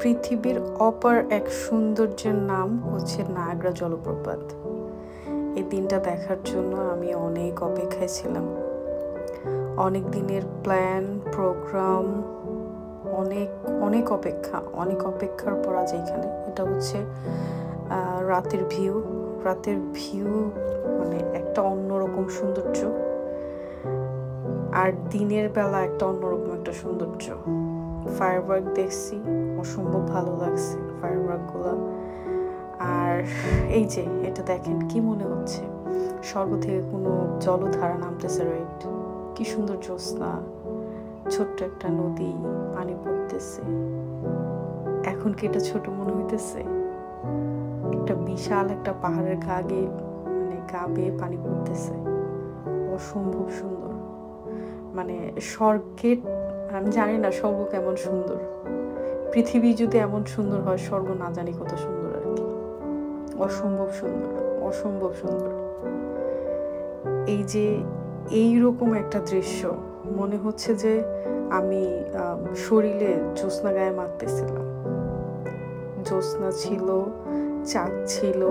পৃথিবীর অপার এক সৌন্দর্যের নাম হচ্ছে নায়াগ্রা জলপ্রপাত। এই দিনটা দেখার জন্য আমি অনেক অপেক্ষায় ছিলাম। অনেক দিনের প্ল্যান, প্রোগ্রাম, অনেক অপেক্ষার পর আজ এখানে। এটা হচ্ছে রাতের ভিউ মানে একটা অন্যরকম সৌন্দর্য, আর দিনের বেলা একটা অন্যরকম একটা সৌন্দর্য। ফায়ারওয়ার্ক দেখছি, অসম্ভব ভালো লাগছে ফায়ারওয়ার্কগুলো। আর এই যে এটা দেখেন, কি মনে হচ্ছে স্বর্গ থেকে কোনো জলধারা নামতেছে, রাইট? কি সুন্দর জ্যোৎস্না, ছোট্ট একটা নদী, পানি পড়তেছে। এখন কি এটা ছোট মনে হইতেছে? একটা বিশাল একটা পাহাড়ের গা বেয়ে পানি পড়তেছে, অসম্ভব সুন্দর। মানে স্বর্গের, আমি জানি না স্বর্গ কেমন সুন্দর। পৃথিবী যদি এমন সুন্দর হয়, স্বর্গ না জানি কত সুন্দর আর কি। অসম্ভব সুন্দর। এই যে এইরকম একটা দৃশ্য, মনে হচ্ছে যে আমি শরীরে জ্যোৎস্না গায়ে মাখতেছিলাম। জ্যোৎস্না ছিল, চাঁদ ছিল।